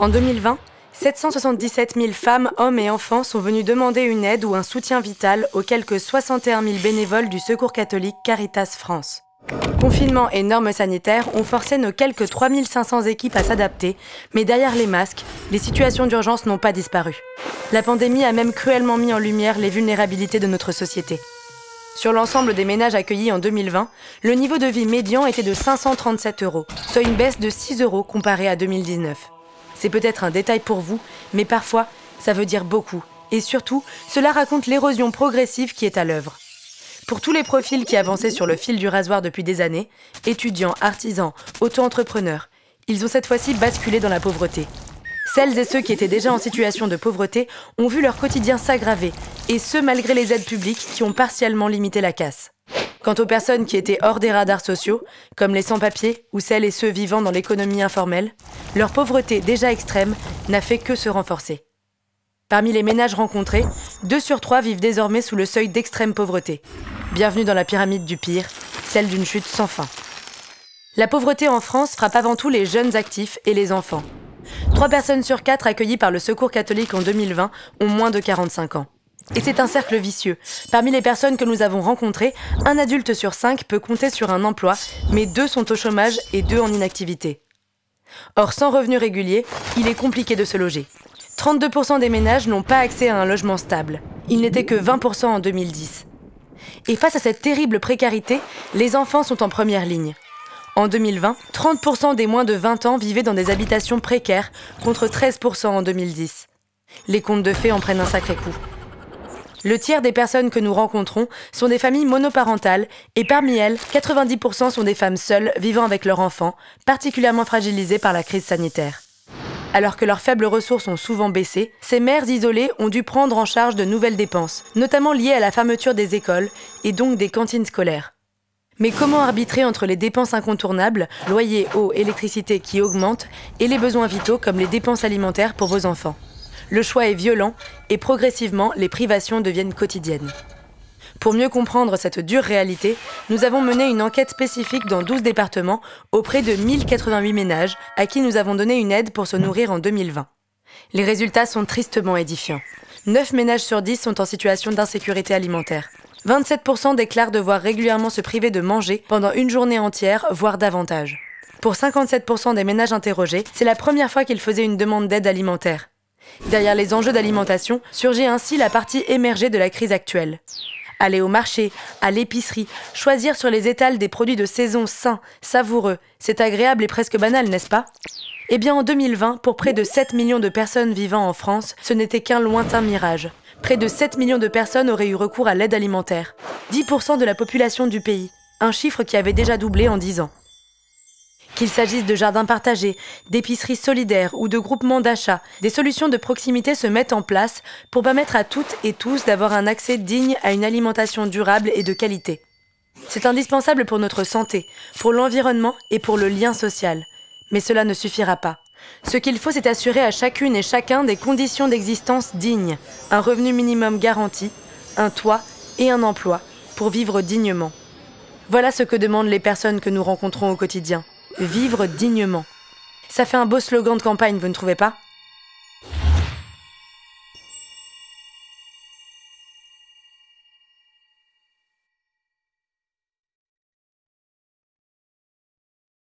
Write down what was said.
En 2020, 777 000 femmes, hommes et enfants sont venus demander une aide ou un soutien vital aux quelques 61 000 bénévoles du Secours catholique Caritas France. Confinement et normes sanitaires ont forcé nos quelques 3 500 équipes à s'adapter, mais derrière les masques, les situations d'urgence n'ont pas disparu. La pandémie a même cruellement mis en lumière les vulnérabilités de notre société. Sur l'ensemble des ménages accueillis en 2020, le niveau de vie médian était de 537 €, soit une baisse de 6 € comparé à 2019. C'est peut-être un détail pour vous, mais parfois, ça veut dire beaucoup. Et surtout, cela raconte l'érosion progressive qui est à l'œuvre. Pour tous les profils qui avançaient sur le fil du rasoir depuis des années, étudiants, artisans, auto-entrepreneurs, ils ont cette fois-ci basculé dans la pauvreté. Celles et ceux qui étaient déjà en situation de pauvreté ont vu leur quotidien s'aggraver, et ce malgré les aides publiques qui ont partiellement limité la casse. Quant aux personnes qui étaient hors des radars sociaux, comme les sans-papiers ou celles et ceux vivant dans l'économie informelle, leur pauvreté déjà extrême n'a fait que se renforcer. Parmi les ménages rencontrés, 2 sur 3 vivent désormais sous le seuil d'extrême pauvreté. Bienvenue dans la pyramide du pire, celle d'une chute sans fin. La pauvreté en France frappe avant tout les jeunes actifs et les enfants. 3 personnes sur 4 accueillies par le Secours catholique en 2020 ont moins de 45 ans. Et c'est un cercle vicieux. Parmi les personnes que nous avons rencontrées, un adulte sur 5 peut compter sur un emploi, mais 2 sont au chômage et 2 en inactivité. Or, sans revenus réguliers, il est compliqué de se loger. 32% des ménages n'ont pas accès à un logement stable. Il n'était que 20% en 2010. Et face à cette terrible précarité, les enfants sont en première ligne. En 2020, 30% des moins de 20 ans vivaient dans des habitations précaires, contre 13% en 2010. Les contes de fées en prennent un sacré coup. Le tiers des personnes que nous rencontrons sont des familles monoparentales et parmi elles, 90% sont des femmes seules vivant avec leurs enfants, particulièrement fragilisées par la crise sanitaire. Alors que leurs faibles ressources ont souvent baissé, ces mères isolées ont dû prendre en charge de nouvelles dépenses, notamment liées à la fermeture des écoles et donc des cantines scolaires. Mais comment arbitrer entre les dépenses incontournables, loyer, eau, électricité qui augmentent, et les besoins vitaux comme les dépenses alimentaires pour vos enfants ? Le choix est violent et progressivement, les privations deviennent quotidiennes. Pour mieux comprendre cette dure réalité, nous avons mené une enquête spécifique dans 12 départements auprès de 1088 ménages à qui nous avons donné une aide pour se nourrir en 2020. Les résultats sont tristement édifiants. 9 ménages sur 10 sont en situation d'insécurité alimentaire. 27% déclarent devoir régulièrement se priver de manger pendant une journée entière, voire davantage. Pour 57% des ménages interrogés, c'est la première fois qu'ils faisaient une demande d'aide alimentaire. Derrière les enjeux d'alimentation, surgit ainsi la partie émergée de la crise actuelle. Aller au marché, à l'épicerie, choisir sur les étals des produits de saison sains, savoureux, c'est agréable et presque banal, n'est-ce pas ? Eh bien en 2020, pour près de 7 millions de personnes vivant en France, ce n'était qu'un lointain mirage. Près de 7 millions de personnes auraient eu recours à l'aide alimentaire. 10% de la population du pays, un chiffre qui avait déjà doublé en 10 ans. Qu'il s'agisse de jardins partagés, d'épiceries solidaires ou de groupements d'achat, des solutions de proximité se mettent en place pour permettre à toutes et tous d'avoir un accès digne à une alimentation durable et de qualité. C'est indispensable pour notre santé, pour l'environnement et pour le lien social. Mais cela ne suffira pas. Ce qu'il faut, c'est assurer à chacune et chacun des conditions d'existence dignes, un revenu minimum garanti, un toit et un emploi pour vivre dignement. Voilà ce que demandent les personnes que nous rencontrons au quotidien. Vivre dignement. Ça fait un beau slogan de campagne, vous ne trouvez pas ?